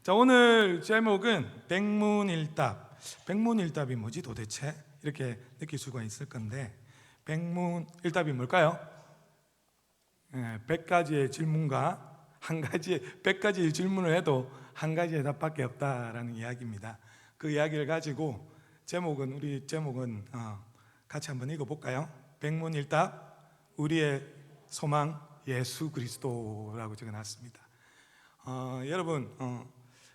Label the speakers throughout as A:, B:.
A: 자, 오늘 제목은 백문일답. 백문일답이 뭐지 도대체? 이렇게 느낄 수가 있을 건데, 백문일답이 뭘까요? 100가지의 질문과 한 가지의 100가지의 질문을 해도 한 가지의 답밖에 없다라는 이야기입니다. 그 이야기를 가지고 우리 제목은 같이 한번 읽어볼까요? 백문일답, 우리의 소망 예수 그리스도라고 적어놨습니다. 여러분,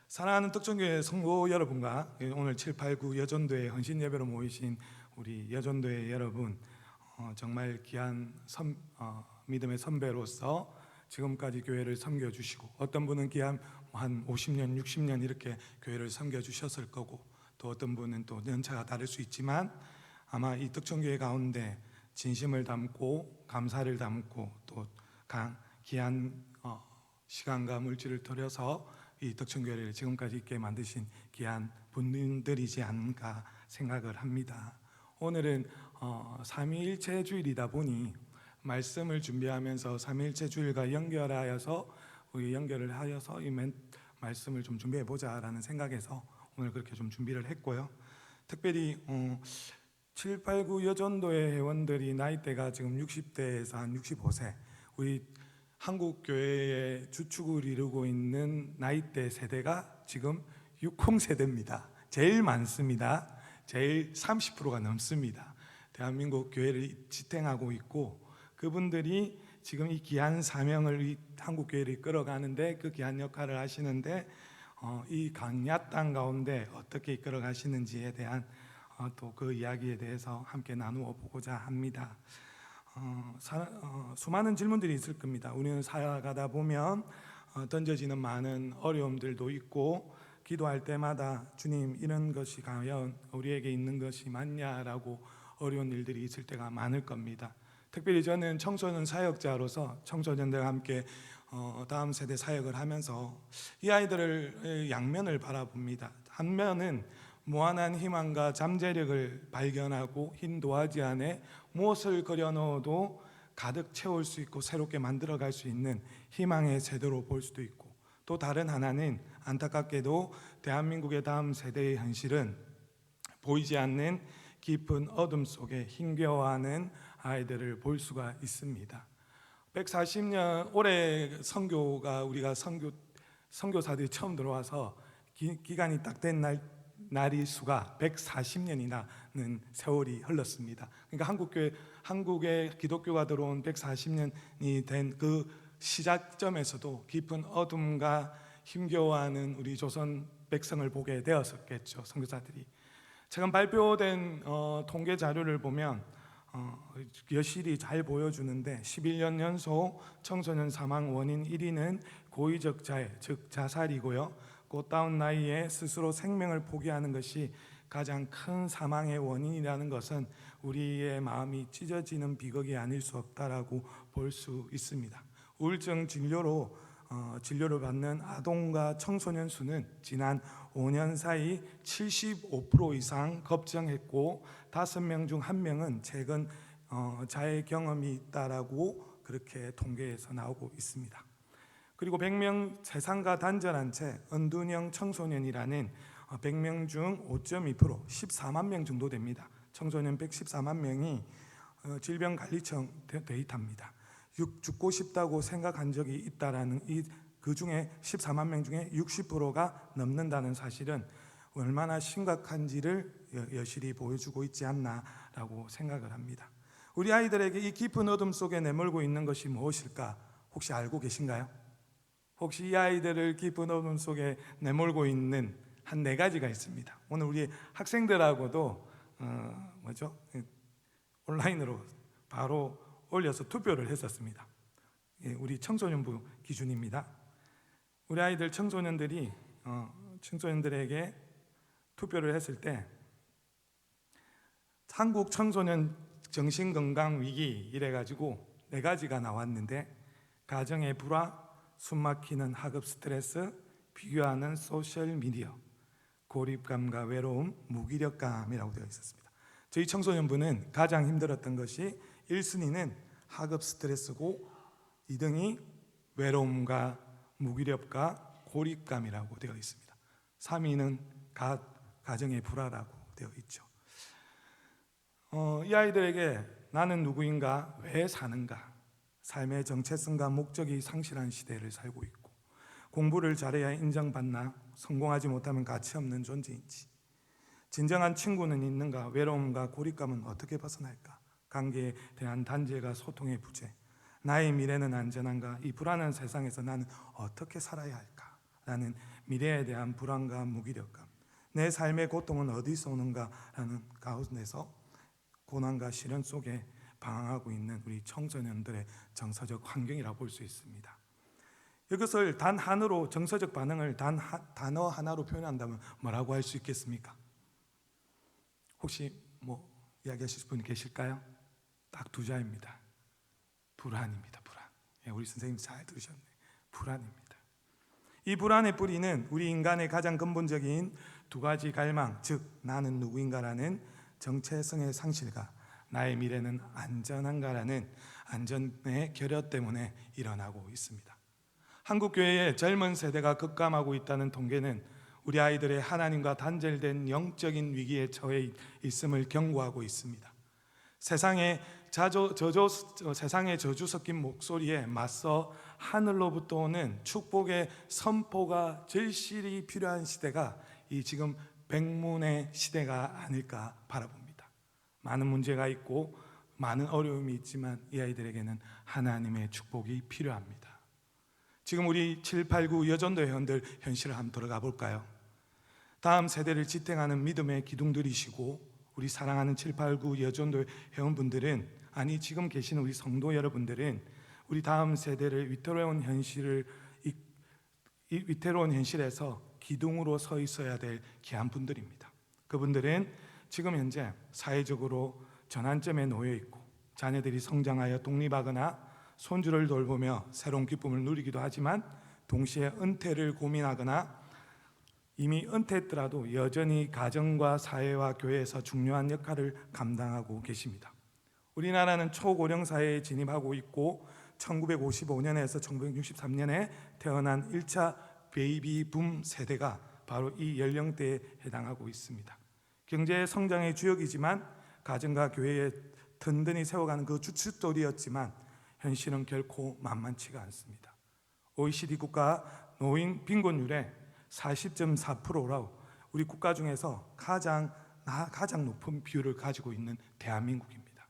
A: 사랑하는 떡정교회 성도 여러분과 오늘 7, 8, 9 여전도회 헌신 예배로 모이신 우리 여전도회 여러분, 정말 귀한 믿음의 선배로서 지금까지 교회를 섬겨주시고, 어떤 분은 귀한 한 50년, 60년 이렇게 교회를 섬겨주셨을 거고, 또 어떤 분은 또 연차가 다를 수 있지만 아마 이 떡정교회 가운데 진심을 담고 감사를 담고 또 귀한 시간과 물질을 들여서 이 떡정교회를 지금까지 있게 만드신 귀한 분들이지 않을까 생각을 합니다. 오늘은 삼위일체 주일이다 보니 말씀을 준비하면서 삼위일체 주일과 연결을 하여서 이 말씀을 좀 준비해 보자라는 생각에서 오늘 그렇게 좀 준비를 했고요. 특별히 7, 8, 9 여전도의 회원들이 나이대가 지금 60대에서 한 65세, 우리 한국 교회의 주축을 이루고 있는 나이대 세대가 지금 60세대입니다. 제일 많습니다. 제일 30%가 넘습니다. 대한민국 교회를 지탱하고 있고, 그분들이 지금 이 귀한 사명을 한국 교회를 끌어가는데 그 귀한 역할을 하시는데, 이 광야 땅 가운데 어떻게 이끌어 가시는지에 대한 또 그 이야기에 대해서 함께 나누어 보고자 합니다. 수많은 질문들이 있을 겁니다. 우리는 살아가다 보면 던져지는 많은 어려움들도 있고, 기도할 때마다 주님, 이런 것이 과연 우리에게 있는 것이 맞냐라고 어려운 일들이 있을 때가 많을 겁니다. 특별히 저는 청소년 사역자로서 청소년들과 함께 다음 세대 사역을 하면서 이 아이들을 양면을 바라봅니다. 한 면은 무한한 희망과 잠재력을 발견하고 흰 도화지 안에 무엇을 그려넣어도 가득 채울 수 있고 새롭게 만들어갈 수 있는 희망의 세대로 볼 수도 있고, 또 다른 하나는 안타깝게도 대한민국의 다음 세대의 현실은 보이지 않는 깊은 어둠 속에 힘겨워하는 아이들을 볼 수가 있습니다. 140년 올해 우리가 선교사들이 처음 들어와서 기간이 딱 된 날이 수가 140년이라는 세월이 흘렀습니다. 그러니까 한국의 기독교가 들어온 140년이 된 그 시작점에서도 깊은 어둠과 힘겨워하는 우리 조선 백성을 보게 되었었겠죠, 선교사들이. 최근 발표된 통계 자료를 보면 여실히 잘 보여주는데, 11년 연속 청소년 사망 원인 1위는 고의적 자해, 즉 자살이고요. 꽃다운 나이에 스스로 생명을 포기하는 것이 가장 큰 사망의 원인이라는 것은 우리의 마음이 찢어지는 비극이 아닐 수 없다라고 볼 수 있습니다. 우울증 진료를 받는 아동과 청소년 수는 지난 5년 사이 75% 이상 급증했고, 5명 중 1명은 최근 자해 경험이 있다라고 그렇게 통계에서 나오고 있습니다. 그리고 100명 세상과 단절한 채 은둔형 청소년이라는 100명 중 5.2%, 14만 명 정도 됩니다. 청소년 114만 명이 질병관리청 데이터입니다. 죽고 싶다고 생각한 적이 있다라는 그 중에 14만 명 중에 60%가 넘는다는 사실은 얼마나 심각한지를 여실히 보여주고 있지 않나라고 생각을 합니다. 우리 아이들에게 이 깊은 어둠 속에 내몰고 있는 것이 무엇일까 혹시 알고 계신가요? 혹시 이 아이들을 깊은 어둠 속에 내몰고 있는 한 4가지가 있습니다. 오늘 우리 학생들하고도 온라인으로 바로 올려서 투표를 했었습니다. 우리 청소년부 기준입니다. 우리 아이들 청소년들에게 투표를 했을 때 한국 청소년 정신건강위기 이래가지고 4가지가 나왔는데, 가정의 불화, 숨막히는 학업 스트레스, 비교하는 소셜미디어, 고립감과 외로움, 무기력감이라고 되어 있었습니다. 저희 청소년부는 가장 힘들었던 것이 1순위는 학업 스트레스고, 2등이 외로움과 무기력과 고립감이라고 되어 있습니다. 3위는 가정의 불화라고 되어 있죠. 이 아이들에게 나는 누구인가, 왜 사는가, 삶의 정체성과 목적이 상실한 시대를 살고 있고, 공부를 잘해야 인정받나, 성공하지 못하면 가치 없는 존재인지, 진정한 친구는 있는가, 외로움과 고립감은 어떻게 벗어날까, 관계에 대한 단절과 소통의 부재, 나의 미래는 안전한가, 이 불안한 세상에서 나는 어떻게 살아야 할까 라는 미래에 대한 불안과 무기력감, 내 삶의 고통은 어디서 오는가라는 가운데서 고난과 시련 속에 방황하고 있는 우리 청소년들의 정서적 환경이라고 볼 수 있습니다. 이것을 단 하나로, 정서적 반응을 단어 하나로 표현한다면 뭐라고 할 수 있겠습니까? 혹시 이야기하실 분 계실까요? 딱 두 자입니다. 불안입니다. 불안. 우리 선생님 잘 들으셨네요. 불안입니다. 이 불안의 뿌리는 우리 인간의 가장 근본적인 두 가지 갈망, 즉 나는 누구인가라는 정체성의 상실과 나의 미래는 안전한가라는 안전의 결여 때문에 일어나고 있습니다. 한국 교회의 젊은 세대가 급감하고 있다는 통계는 우리 아이들의 하나님과 단절된 영적인 위기에 처해 있음을 경고하고 있습니다. 세상의 저주 섞인 목소리에 맞서 하늘로부터 오는 축복의 선포가 절실히 필요한 시대가 이 지금 백문의 시대가 아닐까 바라봅니다. 많은 문제가 있고 많은 어려움이 있지만 이 아이들에게는 하나님의 축복이 필요합니다. 지금 우리 7, 8, 9 여전도 회원들 현실을 한번 들어가 볼까요? 다음 세대를 지탱하는 믿음의 기둥들이시고 우리 사랑하는 7, 8, 9 여전도 회원분들은, 아니 지금 계시는 우리 성도 여러분들은 우리 다음 세대를 위태로운 현실에서 기둥으로 서 있어야 될 귀한 분들입니다. 그분들은 지금 현재 사회적으로 전환점에 놓여 있고 자녀들이 성장하여 독립하거나 손주를 돌보며 새로운 기쁨을 누리기도 하지만 동시에 은퇴를 고민하거나 이미 은퇴했더라도 여전히 가정과 사회와 교회에서 중요한 역할을 감당하고 계십니다. 우리나라는 초고령 사회에 진입하고 있고 1955년에서 1963년에 태어난 1차 베이비 붐 세대가 바로 이 연령대에 해당하고 있습니다. 경제 성장의 주역이지만 가정과 교회에 든든히 세워가는 그 주춧돌이었지만 현실은 결코 만만치가 않습니다. OECD 국가 노인 빈곤율의 40.4%로 우리 국가 중에서 가장 높은 비율을 가지고 있는 대한민국입니다.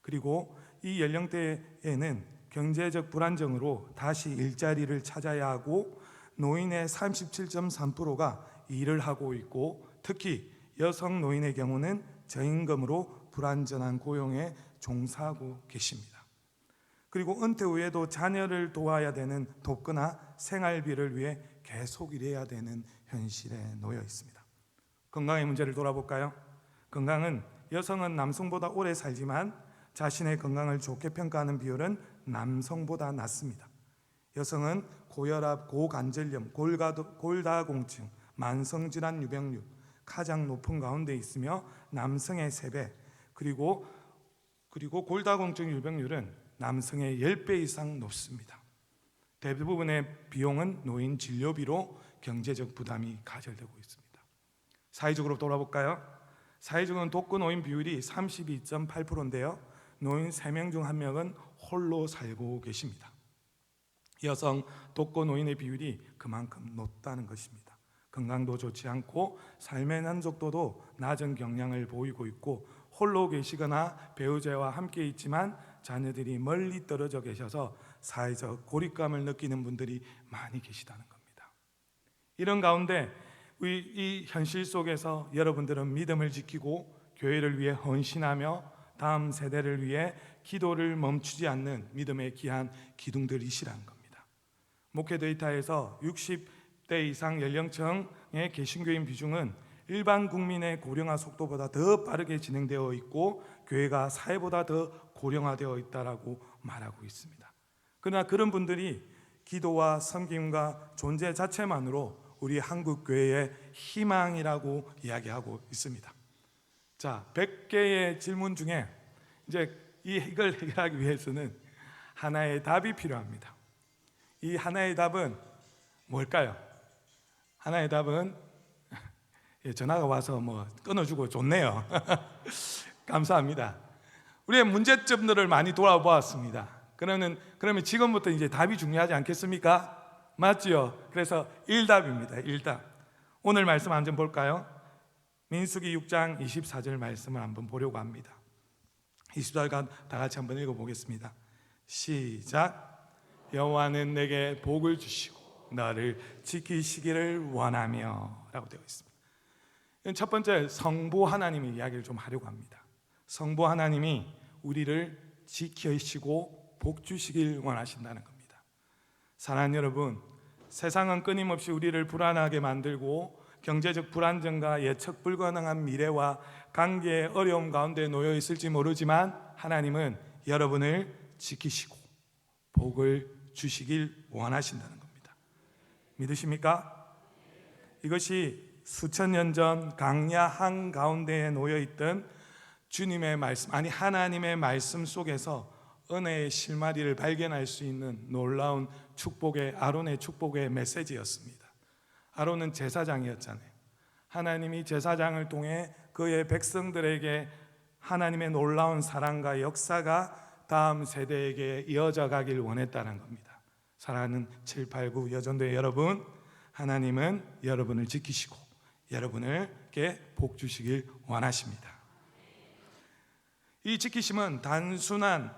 A: 그리고 이 연령대에는 경제적 불안정으로 다시 일자리를 찾아야 하고 노인의 37.3%가 일을 하고 있고 특히 여성 노인의 경우는 저임금으로 불안정한 고용에 종사하고 계십니다. 그리고 은퇴 후에도 자녀를 도와야 되는 돕거나 생활비를 위해 계속 일해야 되는 현실에 놓여 있습니다. 건강의 문제를 돌아볼까요? 건강은 여성은 남성보다 오래 살지만 자신의 건강을 좋게 평가하는 비율은 남성보다 낮습니다. 여성은 고혈압, 고관절염, 골다공증, 만성질환 유병률 가장 높은 가운데 있으며 남성의 3배, 그리고 골다공증 유병률은 남성의 10배 이상 높습니다. 대부분의 비용은 노인 진료비로 경제적 부담이 가절되고 있습니다. 사회적으로 돌아볼까요? 사회적으로는 독거 노인 비율이 32.8%인데요. 노인 3명 중 1명은 홀로 살고 계십니다. 여성 독거 노인의 비율이 그만큼 높다는 것입니다. 건강도 좋지 않고 삶의 만족도도 낮은 경향을 보이고 있고 홀로 계시거나 배우자와 함께 있지만 자녀들이 멀리 떨어져 계셔서 사회적 고립감을 느끼는 분들이 많이 계시다는 겁니다. 이런 가운데 이 현실 속에서 여러분들은 믿음을 지키고 교회를 위해 헌신하며 다음 세대를 위해 기도를 멈추지 않는 믿음의 귀한 기둥들이시라는 겁니다. 목회 데이터에서 60대 이상 연령층의 개신교인 비중은 일반 국민의 고령화 속도보다 더 빠르게 진행되어 있고 교회가 사회보다 더 고령화되어 있다라고 말하고 있습니다. 그러나 그런 분들이 기도와 섬김과 존재 자체만으로 우리 한국 교회의 희망이라고 이야기하고 있습니다. 자, 100개의 질문 중에 이제 이걸 해결하기 위해서는 하나의 답이 필요합니다. 이 하나의 답은 뭘까요? 하나의 답은 전화가 와서 끊어주고 좋네요. 감사합니다. 우리의 문제점들을 많이 돌아보았습니다. 그러면 지금부터 이제 답이 중요하지 않겠습니까? 맞지요? 그래서 1답입니다. 1답. 오늘 말씀 한번 볼까요? 민수기 6장 24절 말씀을 한번 보려고 합니다. 24절 다 같이 한번 읽어보겠습니다. 시작. 여호와는 내게 복을 주시고 너를 지키시기를 원하며 라고 되어 있습니다. 첫 번째, 성부 하나님의 이야기를 좀 하려고 합니다. 성부 하나님이 우리를 지키시고 복 주시길 원하신다는 겁니다. 사랑하는 여러분, 세상은 끊임없이 우리를 불안하게 만들고 경제적 불안정과 예측 불가능한 미래와 관계의 어려움 가운데 놓여 있을지 모르지만 하나님은 여러분을 지키시고 복을 주시길 원하신다는 겁니다. 믿으십니까? 이것이 수천 년 전 강야 한가운데에 놓여있던 주님의 말씀, 아니 하나님의 말씀 속에서 은혜의 실마리를 발견할 수 있는 놀라운 축복의, 아론의 축복의 메시지였습니다. 아론은 제사장이었잖아요. 하나님이 제사장을 통해 그의 백성들에게 하나님의 놀라운 사랑과 역사가 다음 세대에게 이어져 가길 원했다는 겁니다. 사랑하는 7, 8, 9 여전도의 여러분, 하나님은 여러분을 지키시고 여러분에게 복 주시길 원하십니다. 이 지키심은 단순한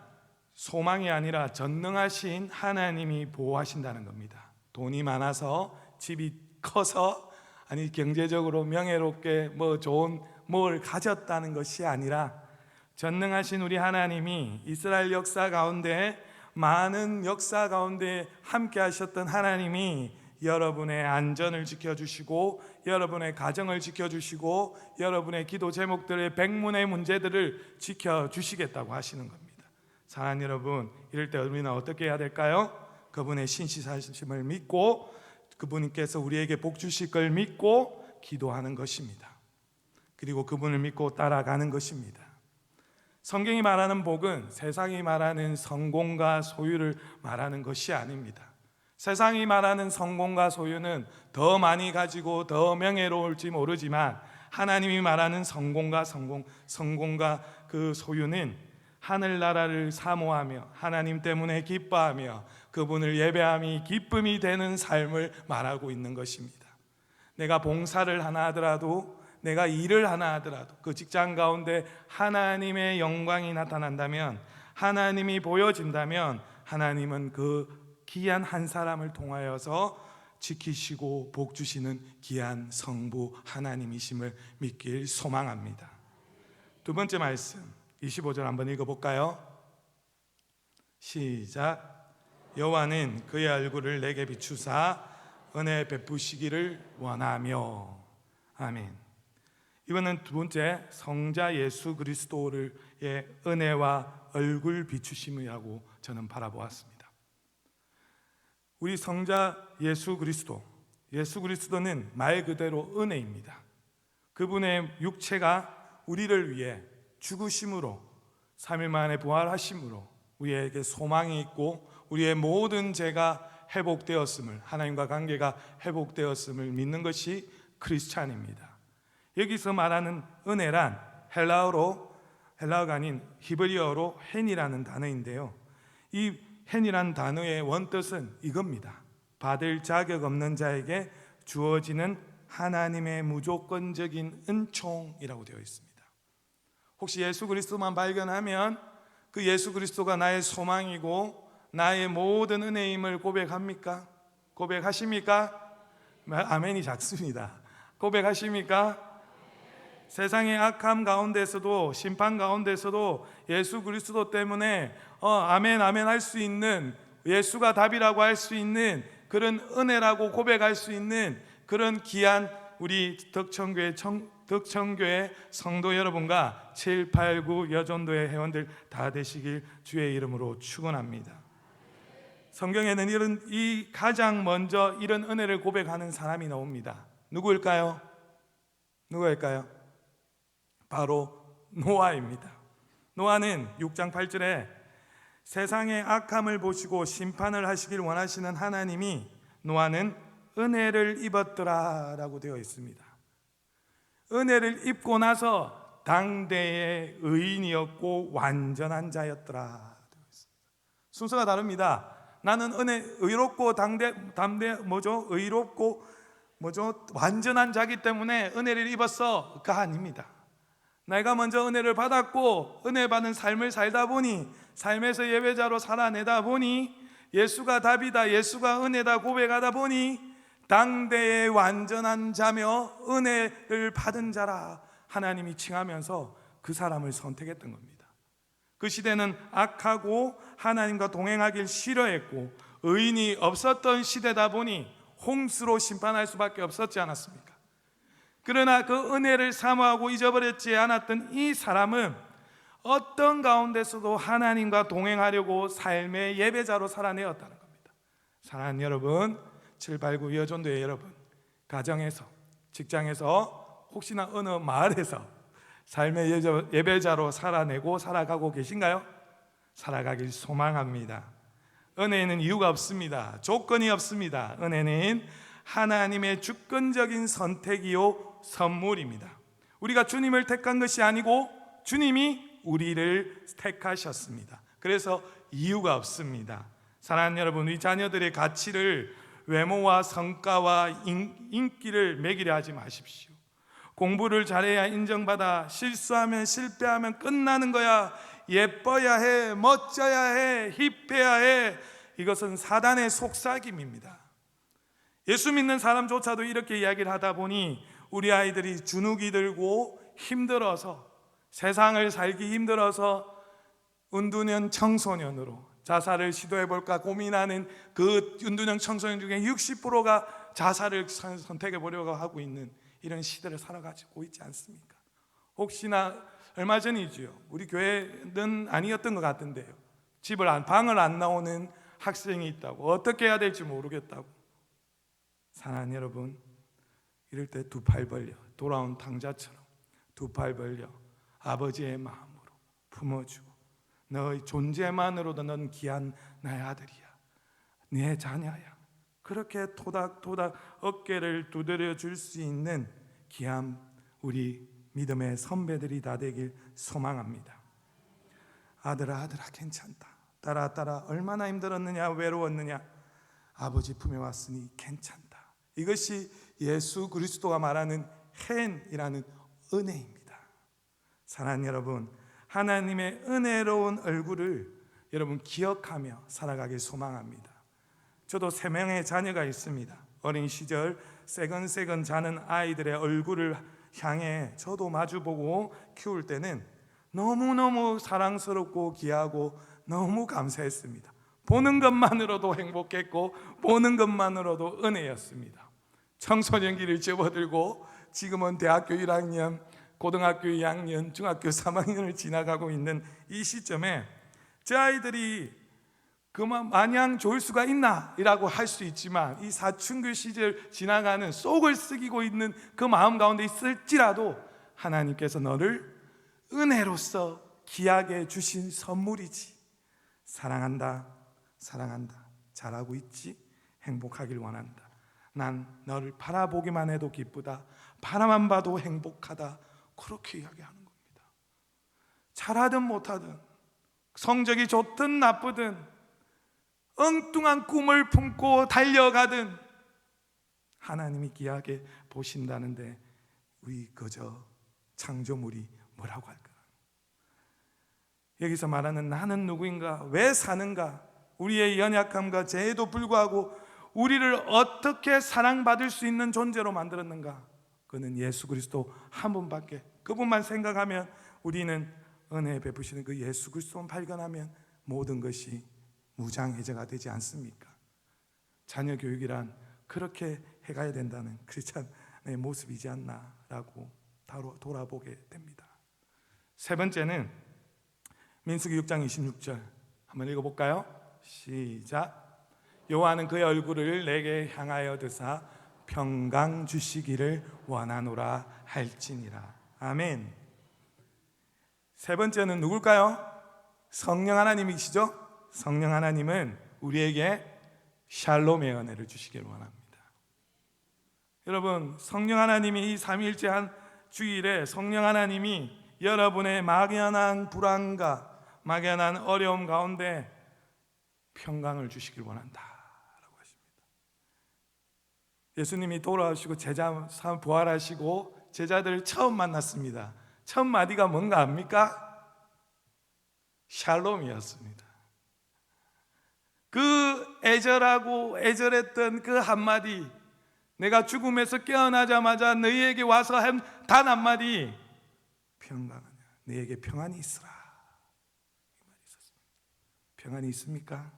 A: 소망이 아니라 전능하신 하나님이 보호하신다는 겁니다. 돈이 많아서, 집이 커서, 아니 경제적으로 명예롭게 좋은 뭘 가졌다는 것이 아니라 전능하신 우리 하나님이 이스라엘 역사 가운데, 많은 역사 가운데 함께 하셨던 하나님이 여러분의 안전을 지켜주시고 여러분의 가정을 지켜주시고 여러분의 기도 제목들의 백문의 문제들을 지켜주시겠다고 하시는 겁니다. 사랑하는 여러분, 이럴 때 우리는 어떻게 해야 될까요? 그분의 신실하심을 믿고 그분께서 우리에게 복 주실 걸 믿고 기도하는 것입니다. 그리고 그분을 믿고 따라가는 것입니다. 성경이 말하는 복은 세상이 말하는 성공과 소유를 말하는 것이 아닙니다. 세상이 말하는 성공과 소유는 더 많이 가지고 더 명예로울지 모르지만 하나님이 말하는 성공과 그 소유는 하늘나라를 사모하며 하나님 때문에 기뻐하며 그분을 예배함이 기쁨이 되는 삶을 말하고 있는 것입니다. 내가 봉사를 하나 하더라도, 내가 일을 하나 하더라도 그 직장 가운데 하나님의 영광이 나타난다면, 하나님이 보여진다면 하나님은 그 귀한 한 사람을 통하여서 지키시고 복 주시는 귀한 성부 하나님이심을 믿길 소망합니다. 두 번째 말씀 25절 한번 읽어볼까요? 시작. 여호와는 그의 얼굴을 내게 비추사 은혜 베푸시기를 원하며. 아멘. 이거는 두 번째, 성자 예수 그리스도의 은혜와 얼굴 비추심이라고 저는 바라보았습니다. 우리 성자 예수 그리스도는 말 그대로 은혜입니다. 그분의 육체가 우리를 위해 죽으심으로 3일 만에 부활하심으로 우리에게 소망이 있고 우리의 모든 죄가 회복되었음을, 하나님과 관계가 회복되었음을 믿는 것이 크리스찬입니다. 여기서 말하는 은혜란 헬라어가 아닌 히브리어로 헨이라는 단어인데요, 이 헨이란 단어의 원뜻은 이겁니다. 받을 자격 없는 자에게 주어지는 하나님의 무조건적인 은총이라고 되어 있습니다. 혹시 예수 그리스도만 발견하면 그 예수 그리스도가 나의 소망이고 나의 모든 은혜임을 고백합니까? 고백하십니까? 아멘이 작습니다. 고백하십니까? 세상의 악함 가운데서도, 심판 가운데서도 예수 그리스도 때문에 아멘 아멘 할 수 있는, 예수가 답이라고 할 수 있는 그런 은혜라고 고백할 수 있는 그런 귀한 우리 덕천교회 성도 여러분과 7, 8, 9 여전도의 회원들 다 되시길 주의 이름으로 축원합니다. 성경에는 가장 먼저 이런 은혜를 고백하는 사람이 나옵니다. 누구일까요? 바로 노아입니다. 노아는 6장 8절에 세상의 악함을 보시고 심판을 하시길 원하시는 하나님이 노아는 은혜를 입었더라라고 되어 있습니다. 은혜를 입고 나서 당대의 의인이었고 완전한 자였더라. 순서가 다릅니다. 나는 의롭고 의롭고 완전한 자기 때문에 은혜를 입었어가 아닙니다. 내가 먼저 은혜를 받았고 은혜 받은 삶을 살다 보니, 삶에서 예배자로 살아내다 보니, 예수가 답이다, 예수가 은혜다 고백하다 보니 당대의 완전한 자며 은혜를 받은 자라 하나님이 칭하면서 그 사람을 선택했던 겁니다. 그 시대는 악하고 하나님과 동행하길 싫어했고 의인이 없었던 시대다 보니 홍수로 심판할 수밖에 없었지 않았습니까? 그러나 그 은혜를 사모하고 잊어버렸지 않았던 이 사람은 어떤 가운데서도 하나님과 동행하려고 삶의 예배자로 살아내었다는 겁니다. 사랑하는 여러분, 789 여전도의 여러분, 가정에서, 직장에서, 혹시나 어느 마을에서 삶의 예배자로 살아내고 살아가고 계신가요? 살아가길 소망합니다. 은혜는 이유가 없습니다. 조건이 없습니다. 은혜는 하나님의 주권적인 선택이요 선물입니다. 우리가 주님을 택한 것이 아니고 주님이 우리를 택하셨습니다. 그래서 이유가 없습니다. 사랑하는 여러분, 우리 자녀들의 가치를 외모와 성과와 인기를 매기려 하지 마십시오. 공부를 잘해야 인정받아, 실수하면 실패하면 끝나는 거야, 예뻐야 해, 멋져야 해, 힙해야 해, 이것은 사단의 속삭임입니다. 예수 믿는 사람조차도 이렇게 이야기를 하다 보니 우리 아이들이 주눅이 들고 힘들어서, 세상을 살기 힘들어서 은둔형 청소년으로 자살을 시도해볼까 고민하는 그 은둔형 청소년 중에 60%가 자살을 선택해보려고 하고 있는 이런 시대를 살아가고 있지 않습니까? 혹시나 얼마 전이지요, 우리 교회는 아니었던 것 같은데요, 방을 안 나오는 학생이 있다고, 어떻게 해야 될지 모르겠다고. 사랑하는 여러분, 이럴 때 두 팔 벌려, 돌아온 탕자처럼 두 팔 벌려 아버지의 마음으로 품어주고, 너의 존재만으로도 넌 귀한 나의 아들이야, 네 자녀야, 그렇게 토닥토닥 어깨를 두드려 줄 수 있는 귀한 우리 믿음의 선배들이 다 되길 소망합니다. 아들아 괜찮다, 딸아 얼마나 힘들었느냐, 외로웠느냐, 아버지 품에 왔으니 괜찮다. 이것이 예수 그리스도가 말하는 헨이라는 은혜입니다. 사랑하는 여러분, 하나님의 은혜로운 얼굴을 여러분 기억하며 살아가길 소망합니다. 저도 3명의 자녀가 있습니다. 어린 시절 새근새근 자는 아이들의 얼굴을 향해 저도 마주보고 키울 때는 너무너무 사랑스럽고 귀하고 너무 감사했습니다. 보는 것만으로도 행복했고 보는 것만으로도 은혜였습니다. 청소년기를 접어들고 지금은 대학교 1학년, 고등학교 2학년, 중학교 3학년을 지나가고 있는 이 시점에 제 아이들이 그만 마냥 좋을 수가 있나? 이라고 할 수 있지만, 이 사춘기 시절 지나가는 속을 썩이고 있는 그 마음 가운데 있을지라도 하나님께서 너를 은혜로서 귀하게 주신 선물이지, 사랑한다, 잘하고 있지, 행복하길 원한다, 난 너를 바라보기만 해도 기쁘다, 바라만 봐도 행복하다, 그렇게 이야기하는 겁니다. 잘하든 못하든, 성적이 좋든 나쁘든, 엉뚱한 꿈을 품고 달려가든 하나님이 귀하게 보신다는데 우리 그저 창조물이 뭐라고 할까? 여기서 말하는 나는 누구인가, 왜 사는가, 우리의 연약함과 죄에도 불구하고 우리를 어떻게 사랑받을 수 있는 존재로 만들었는가? 그는 예수 그리스도 한 분밖에. 그분만 생각하면, 우리는 은혜 베푸시는 그 예수 그리스도만 발견하면 모든 것이 무장해제가 되지 않습니까? 자녀 교육이란 그렇게 해가야 된다는 크리스찬의 모습이지 않나라고 돌아보게 됩니다. 세 번째는 민수기 6장 26절 한번 읽어볼까요? 시작. 여호와는 그의 얼굴을 내게 향하여 드사 평강 주시기를 원하노라 할지니라. 아멘. 세 번째는 누굴까요? 성령 하나님이시죠? 성령 하나님은 우리에게 샬롬의 은혜를 주시기를 원합니다. 여러분, 성령 하나님이 이 삼위일체 한 주일에 성령 하나님이 여러분의 막연한 불안과 막연한 어려움 가운데 평강을 주시길 원한다 라고 하십니다. 예수님이 돌아오시고 제자 부활하시고 제자들을 처음 만났습니다. 첫 마디가 뭔가 압니까? 샬롬이었습니다. 그 애절하고 애절했던 그 한마디, 내가 죽음에서 깨어나자마자 너희에게 와서 한 단 한마디, 평강하냐, 너희에게 평안이 있으라, 이 말이 있었습니다. 평안이 있습니까?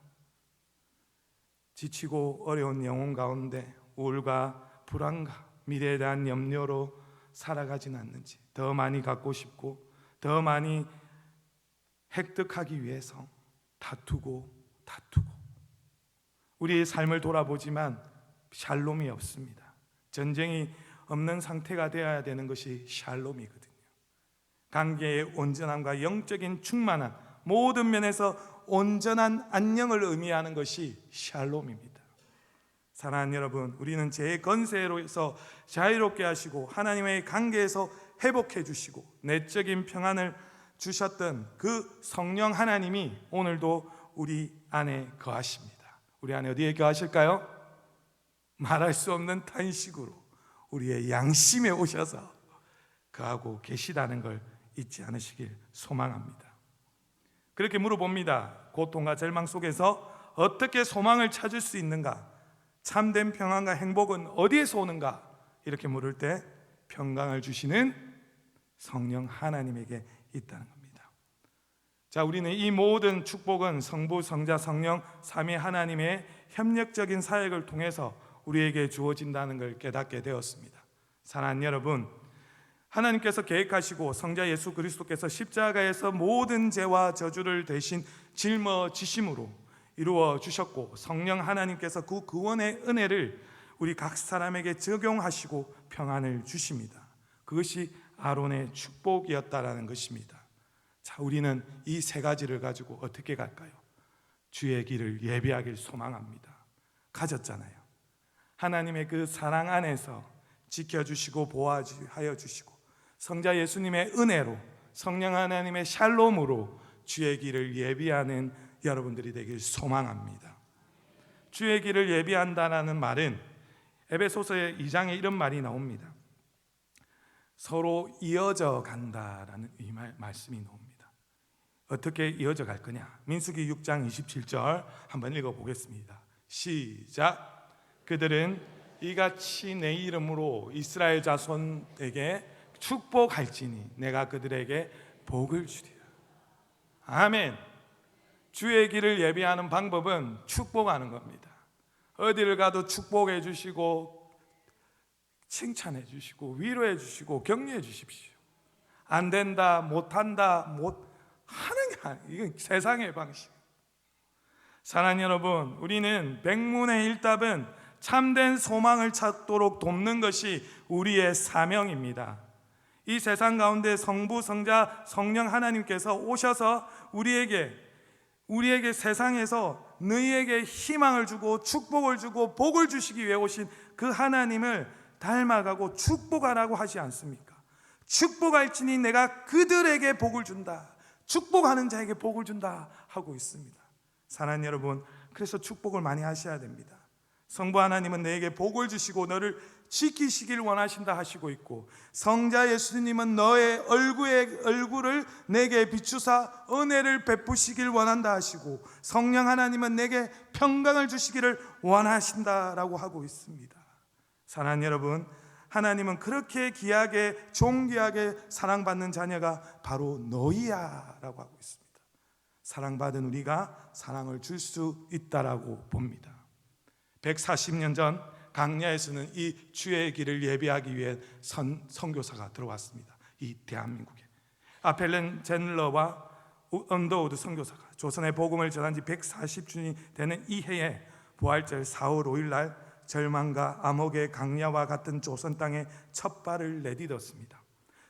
A: 지치고 어려운 영혼 가운데 우울과 불안과 미래에 대한 염려로 살아가진 않는지, 더 많이 갖고 싶고 더 많이 획득하기 위해서 다투고 우리의 삶을 돌아보지만 샬롬이 없습니다. 전쟁이 없는 상태가 되어야 되는 것이 샬롬이거든요. 관계의 온전함과 영적인 충만함, 모든 면에서 온전한 안녕을 의미하는 것이 샬롬입니다. 사랑하는 여러분, 우리는 죄의 건세로서 자유롭게 하시고 하나님의 관계에서 회복해 주시고 내적인 평안을 주셨던 그 성령 하나님이 오늘도 우리 안에 거하십니다. 우리 안에 어디에 거하실까요? 말할 수 없는 탄식으로 우리의 양심에 오셔서 거하고 계시다는 걸 잊지 않으시길 소망합니다. 그렇게 물어봅니다. 고통과 절망 속에서 어떻게 소망을 찾을 수 있는가? 참된 평안과 행복은 어디에서 오는가? 이렇게 물을 때 평강을 주시는 성령 하나님에게 있다는 겁니다. 자, 우리는 이 모든 축복은 성부, 성자, 성령 삼위 하나님의 협력적인 사역을 통해서 우리에게 주어진다는 걸 깨닫게 되었습니다. 사랑하는 여러분, 하나님께서 계획하시고 성자 예수 그리스도께서 십자가에서 모든 죄와 저주를 대신 짊어지심으로 이루어 주셨고, 성령 하나님께서 그 구원의 은혜를 우리 각 사람에게 적용하시고 평안을 주십니다. 그것이 아론의 축복이었다라는 것입니다. 자, 우리는 이 세 가지를 가지고 어떻게 갈까요? 주의 길을 예비하길 소망합니다. 가졌잖아요. 하나님의 그 사랑 안에서 지켜주시고 보호하여 주시고 성자 예수님의 은혜로, 성령 하나님의 샬롬으로 주의 길을 예비하는 여러분들이 되길 소망합니다. 주의 길을 예비한다는 말은 에베소서의 2장에 이런 말이 나옵니다. 서로 이어져 간다라는 이 말씀이 나옵니다. 어떻게 이어져 갈 거냐? 민수기 6장 27절 한번 읽어보겠습니다. 시작. 그들은 이같이 내 이름으로 이스라엘 자손에게 축복할지니 내가 그들에게 복을 주리라. 아멘. 주의 길을 예비하는 방법은 축복하는 겁니다. 어디를 가도 축복해 주시고 칭찬해 주시고 위로해 주시고 격려해 주십시오. 안 된다, 못한다, 못하는 게 아니에요. 이건 세상의 방식. 사랑하는 여러분, 우리는 백문의 일답은 참된 소망을 찾도록 돕는 것이 우리의 사명입니다. 이 세상 가운데 성부, 성자, 성령 하나님께서 오셔서 우리에게 세상에서 너희에게 희망을 주고 축복을 주고 복을 주시기 위해 오신 그 하나님을 닮아가고 축복하라고 하지 않습니까? 축복할지니 내가 그들에게 복을 준다, 축복하는 자에게 복을 준다 하고 있습니다. 사랑하는 여러분, 그래서 축복을 많이 하셔야 됩니다. 성부 하나님은 너에게 복을 주시고 너를 지키시길 원하신다 하시고 있고, 성자 예수님은 너의 얼굴을 내게 비추사 은혜를 베푸시길 원한다 하시고, 성령 하나님은 내게 평강을 주시기를 원하신다라고 하고 있습니다. 사랑하는 여러분, 하나님은 그렇게 귀하게 존귀하게 사랑받는 자녀가 바로 너희야 라고 하고 있습니다. 사랑받은 우리가 사랑을 줄 수 있다라고 봅니다. 140년 전 강야에서는 이 주의 길을 예비하기 위해 선교사가 들어왔습니다. 이 대한민국에 아펠렌 젠러와 언더우드 선교사가 조선의 복음을 전한 지 140주년이 되는 이 해에 부활절 4월 5일 날 절망과 암흑의 강야와 같은 조선 땅에 첫 발을 내딛었습니다.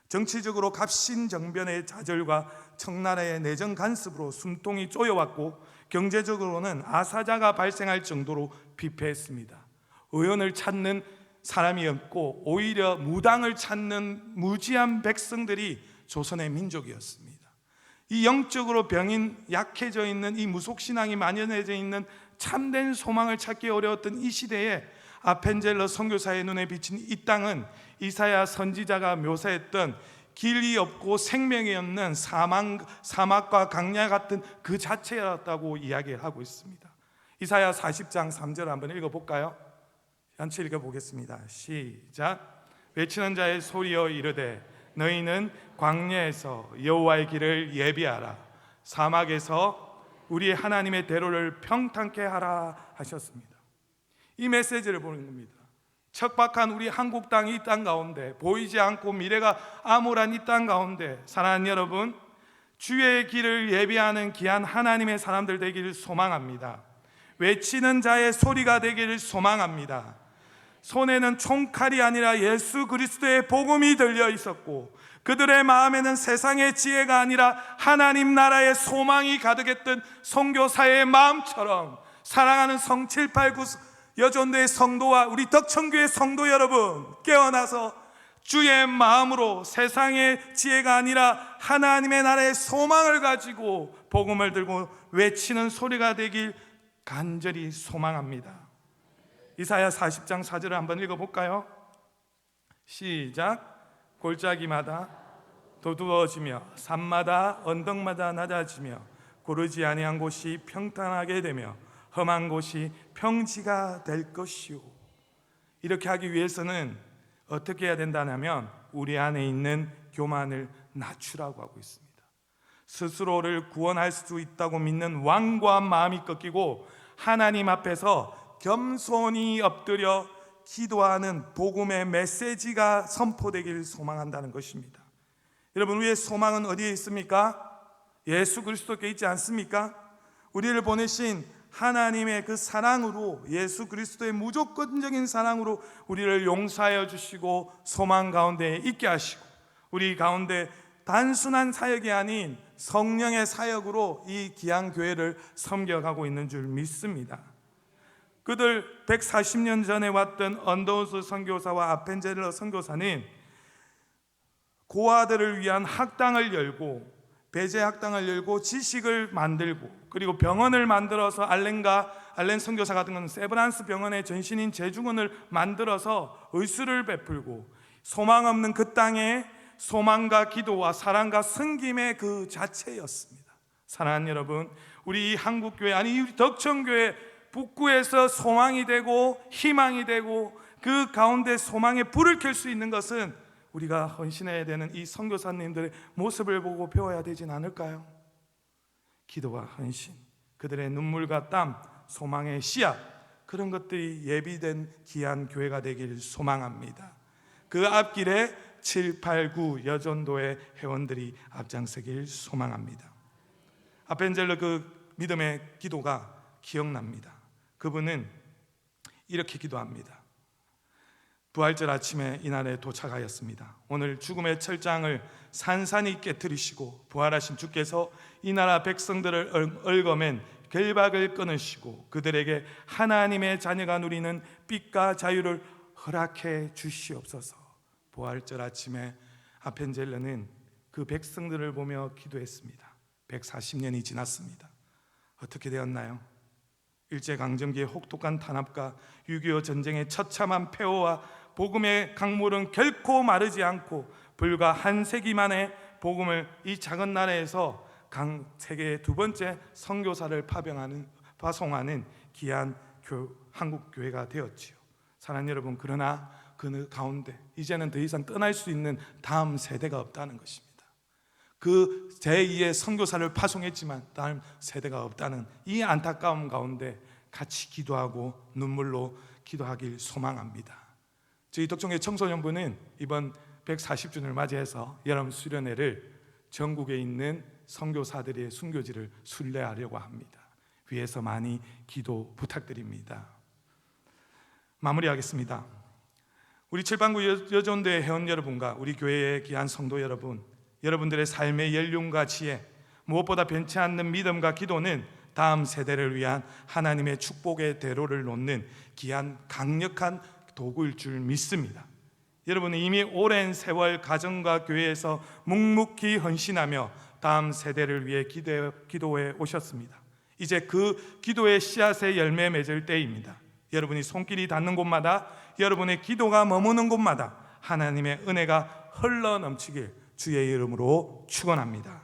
A: 정치적으로 갑신정변의 좌절과 청나라의 내정 간섭으로 숨통이 쪼여왔고, 경제적으로는 아사자가 발생할 정도로 피폐했습니다. 의원을 찾는 사람이 없고 오히려 무당을 찾는 무지한 백성들이 조선의 민족이었습니다. 이 영적으로 병인 약해져 있는 이 무속신앙이 만연해져 있는 참된 소망을 찾기 어려웠던 이 시대에 아펜젤러 선교사의 눈에 비친 이 땅은 이사야 선지자가 묘사했던 길이 없고 생명이 없는 사막과 강야 같은 그 자체였다고 이야기를 하고 있습니다. 이사야 40장 3절 한번 읽어볼까요? 한번 읽어보겠습니다. 시작. 외치는 자의 소리여 이르되 너희는 광야에서 여호와의 길을 예비하라, 사막에서 우리 하나님의 대로를 평탄케 하라 하셨습니다. 이 메시지를 보는 겁니다. 척박한 우리 한국 땅, 이 땅 가운데 보이지 않고 미래가 암울한 이 땅 가운데 사랑하는 여러분, 주의 길을 예비하는 귀한 하나님의 사람들 되기를 소망합니다. 외치는 자의 소리가 되기를 소망합니다. 손에는 총칼이 아니라 예수 그리스도의 복음이 들려 있었고 그들의 마음에는 세상의 지혜가 아니라 하나님 나라의 소망이 가득했던 선교사의 마음처럼 사랑하는 성 789 여전도의 성도와 우리 덕천교회 성도 여러분, 깨어나서 주의 마음으로 세상의 지혜가 아니라 하나님의 나라의 소망을 가지고 복음을 들고 외치는 소리가 되길 간절히 소망합니다. 이사야 40장 4절을 한번 읽어볼까요? 시작. 골짜기마다 도두어지며 산마다 언덕마다 낮아지며 고르지 아니한 곳이 평탄하게 되며 험한 곳이 평지가 될 것이요. 이렇게 하기 위해서는 어떻게 해야 된다면 우리 안에 있는 교만을 낮추라고 하고 있습니다. 스스로를 구원할 수 있다고 믿는 완고한 마음이 꺾이고 하나님 앞에서 겸손히 엎드려 기도하는 복음의 메시지가 선포되기를 소망한다는 것입니다. 여러분, 우리의 소망은 어디에 있습니까? 예수 그리스도께 있지 않습니까? 우리를 보내신 하나님의 그 사랑으로, 예수 그리스도의 무조건적인 사랑으로 우리를 용서하여 주시고 소망 가운데 있게 하시고 우리 가운데 단순한 사역이 아닌 성령의 사역으로 이 귀한 교회를 섬겨가고 있는 줄 믿습니다. 그들 140년 전에 왔던 언더우스 선교사와 아펜젤러 선교사는 고아들을 위한 학당을 열고 배제 학당을 열고 지식을 만들고 그리고 병원을 만들어서 알렌 선교사 같은 건 세브란스 병원의 전신인 재중원을 만들어서 의술을 베풀고 소망 없는 그 땅에 소망과 기도와 사랑과 섬김의 그 자체였습니다. 사랑하는 여러분, 우리 이 한국교회 아니 우리 덕천교회 북구에서 소망이 되고 희망이 되고 그 가운데 소망의 불을 켤 수 있는 것은 우리가 헌신해야 되는 이 선교사님들의 모습을 보고 배워야 되진 않을까요? 기도와 헌신, 그들의 눈물과 땀, 소망의 씨앗, 그런 것들이 예비된 귀한 교회가 되기를 소망합니다. 그 앞길에 789 여전도의 회원들이 앞장서길 소망합니다. 아펜젤러 그 믿음의 기도가 기억납니다. 그분은 이렇게 기도합니다. 부활절 아침에 이날에 도착하였습니다. 오늘 죽음의 철장을 산산히 깨뜨리시고 부활하신 주께서 이 나라 백성들을 얽어맨 결박을 끊으시고 그들에게 하나님의 자녀가 누리는 빛과 자유를 허락해 주시옵소서. 부활절 아침에 아펜젤러는 그 백성들을 보며 기도했습니다. 140년이 지났습니다. 어떻게 되었나요? 일제강점기의 혹독한 탄압과 6.25 전쟁의 처참한 폐허와 복음의 강물은 결코 마르지 않고 불과 한 세기 만에 복음을 이 작은 나라에서 세계의 두 번째 선교사를 파송하는 귀한 한국교회가 되었지요. 사랑하는 여러분, 그러나 그 가운데 이제는 더 이상 떠날 수 있는 다음 세대가 없다는 것입니다. 그 제2의 선교사를 파송했지만 다음 세대가 없다는 이 안타까움 가운데 같이 기도하고 눈물로 기도하길 소망합니다. 저희 덕천교회 청소년부는 이번 140주년을 맞이해서 여름 수련회를 전국에 있는 선교사들의 순교지를 순례하려고 합니다. 위에서 많이 기도 부탁드립니다. 마무리하겠습니다. 우리 789 여전도의 회원 여러분과 우리 교회의 귀한 성도 여러분, 여러분들의 삶의 연륜과 지혜, 무엇보다 변치 않는 믿음과 기도는 다음 세대를 위한 하나님의 축복의 대로를 놓는 귀한 강력한 도구일 줄 믿습니다. 여러분은 이미 오랜 세월 가정과 교회에서 묵묵히 헌신하며 다음 세대를 위해 기도해 오셨습니다. 이제 그 기도의 씨앗의 열매 맺을 때입니다. 여러분이 손길이 닿는 곳마다, 여러분의 기도가 머무는 곳마다 하나님의 은혜가 흘러 넘치길 주의 이름으로 축원합니다.